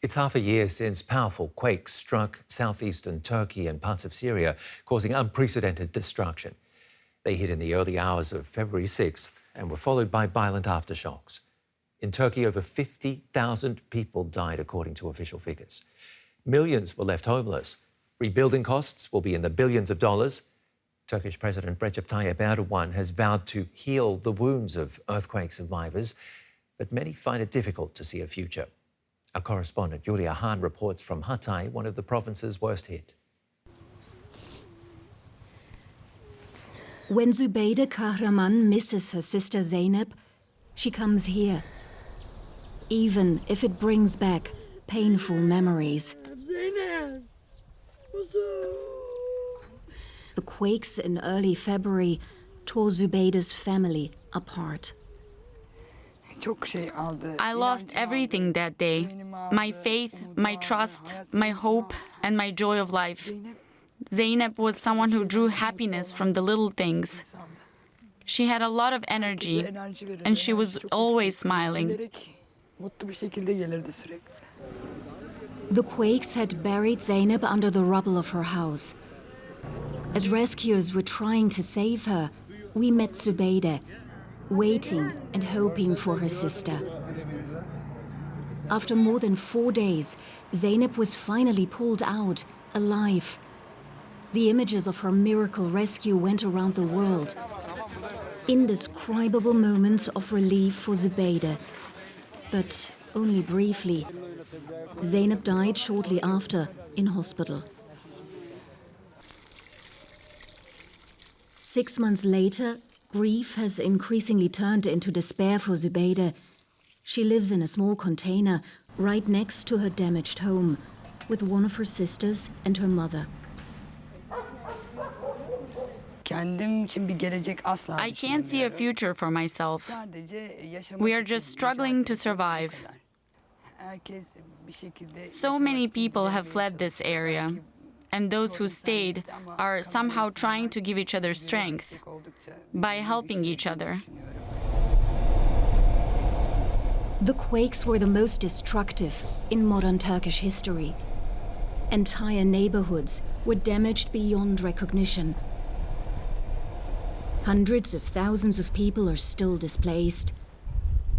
It's half a year since powerful quakes struck southeastern Turkey and parts of Syria, causing unprecedented destruction. They hit in the early hours of February 6th and were followed by violent aftershocks. In Turkey, over 50,000 people died, according to official figures. Millions were left homeless. Rebuilding costs will be in the billions of dollars. Turkish President Recep Tayyip Erdogan has vowed to heal the wounds of earthquake survivors, but many find it difficult to see a future. Our correspondent Julia Hahn reports from Hatay, one of the provinces worst hit. When Zubaydah Kahraman misses her sister Zeynep, she comes here, even if it brings back painful memories. The quakes in early February tore Zubaydah's family apart. I lost everything that day. My faith, my trust, my hope, and my joy of life. Zeynep was someone who drew happiness from the little things. She had a lot of energy, and she was always smiling. The quakes had buried Zeynep under the rubble of her house. As rescuers were trying to save her, we met Zubaydah, waiting and hoping for her sister. After more than 4 days, Zeynep was finally pulled out, alive. The images of her miracle rescue went around the world. Indescribable moments of relief for Zubaydah, but only briefly. Zeynep died shortly after in hospital. 6 months later, grief has increasingly turned into despair for Zubaydah. She lives in a small container right next to her damaged home with one of her sisters and her mother. I can't see a future for myself. We are just struggling to survive. So many people have fled this area, and those who stayed are somehow trying to give each other strength by helping each other. The quakes were the most destructive in modern Turkish history. Entire neighborhoods were damaged beyond recognition. Hundreds of thousands of people are still displaced.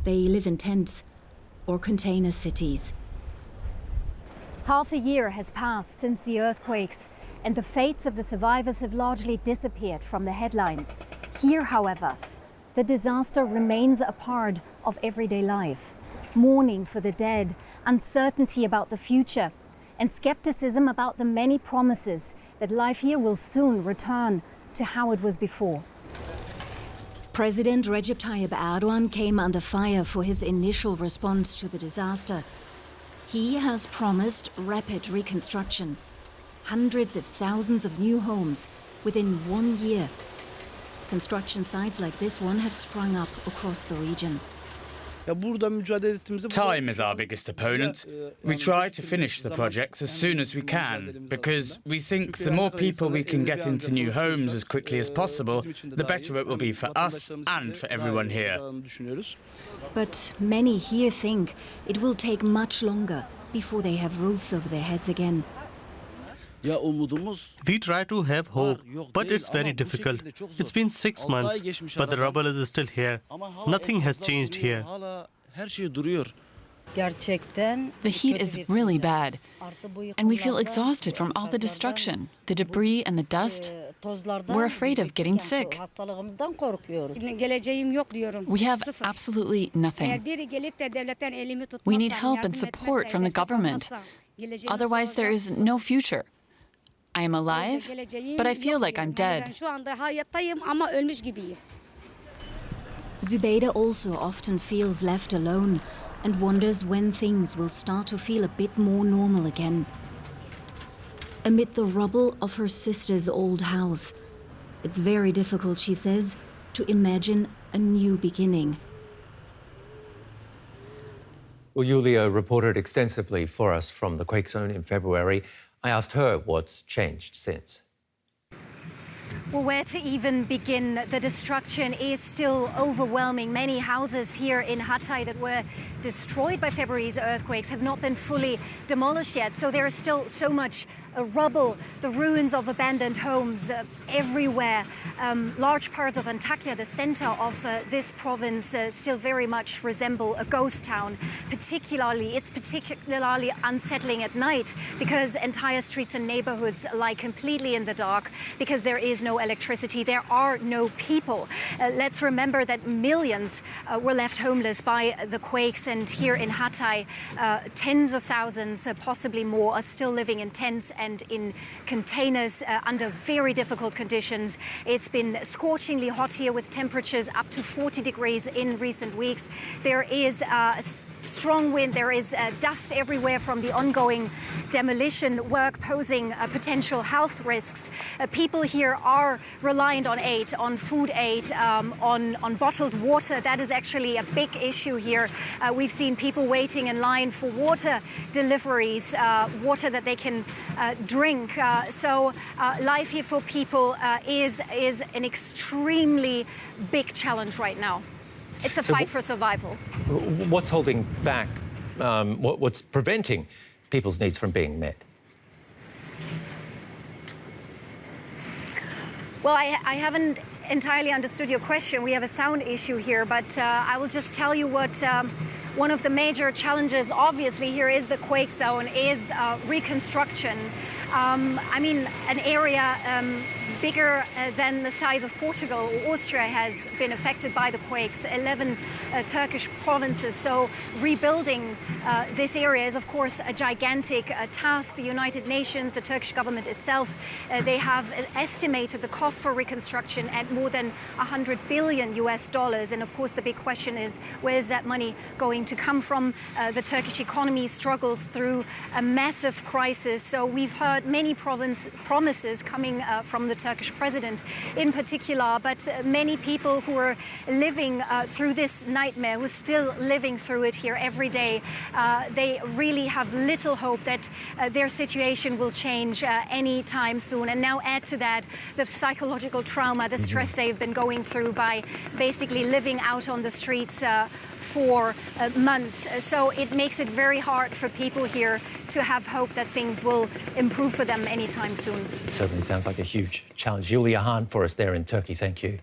They live in tents or container cities. Half a year has passed since the earthquakes, and the fates of the survivors have largely disappeared from the headlines. Here, however, the disaster remains a part of everyday life. Mourning for the dead, uncertainty about the future, and skepticism about the many promises that life here will soon return to how it was before. President Recep Tayyip Erdogan came under fire for his initial response to the disaster. He has promised rapid reconstruction, hundreds of thousands of new homes within 1 year. Construction sites like this one have sprung up across the region. Time is our biggest opponent. We try to finish the project as soon as we can, because we think the more people we can get into new homes as quickly as possible, the better it will be for us and for everyone here. But many here think it will take much longer before they have roofs over their heads again. We try to have hope, but it's very difficult. It's been 6 months, but the rubble is still here. Nothing has changed here. The heat is really bad, and we feel exhausted from all the destruction, the debris and the dust. We're afraid of getting sick. We have absolutely nothing. We need help and support from the government. Otherwise, there is no future. I am alive, but I feel like I'm dead. Zubaydah also often feels left alone and wonders when things will start to feel a bit more normal again. Amid the rubble of her sister's old house, it's very difficult, she says, to imagine a new beginning. Well, Julia reported extensively for us from the quake zone in February. I asked her what's changed since. Well, where to even begin? The destruction is still overwhelming. Many houses here in Hatay that were destroyed by February's earthquakes have not been fully demolished yet. So there is still so much rubble, the ruins of abandoned homes everywhere. Large parts of Antakya, the center of this province, still very much resemble a ghost town. It's particularly unsettling at night because entire streets and neighborhoods lie completely in the dark because there is no electricity, there are no people. Let's remember that millions were left homeless by the quakes, and here in Hatay, tens of thousands, possibly more, are still living in tents and in containers under very difficult conditions. It's been scorchingly hot here with temperatures up to 40 degrees in recent weeks. There is strong wind, there is dust everywhere from the ongoing demolition work, posing potential health risks. People here are reliant on aid, on food aid, on bottled water. That is actually a big issue here. We've seen people waiting in line for water deliveries, water that they can drink. So life here for people is an extremely big challenge right now. It's a fight for survival. What's holding back, what's preventing people's needs from being met? Well, I haven't entirely understood your question. We have a sound issue here, but I will just tell you what one of the major challenges, obviously, here is the quake zone, is reconstruction. I mean, an area bigger than the size of Portugal or Austria has been affected by the quakes, 11 Turkish provinces. So rebuilding this area is, of course, a gigantic task. The United Nations, the Turkish government itself, they have estimated the cost for reconstruction at more than $100 billion US. And of course, the big question is, where is that money going to come from? The Turkish economy struggles through a massive crisis. So we've heard many promises coming from the Turkish president in particular, but many people who are living through this nightmare, who are still living through it here every day, they really have little hope that their situation will change anytime soon. And now add to that the psychological trauma, the stress they've been going through by basically living out on the streets for months. So it makes it very hard for people here to have hope that things will improve for them anytime soon. It certainly sounds like a huge challenge. Julia Hahn for us there in Turkey. Thank you.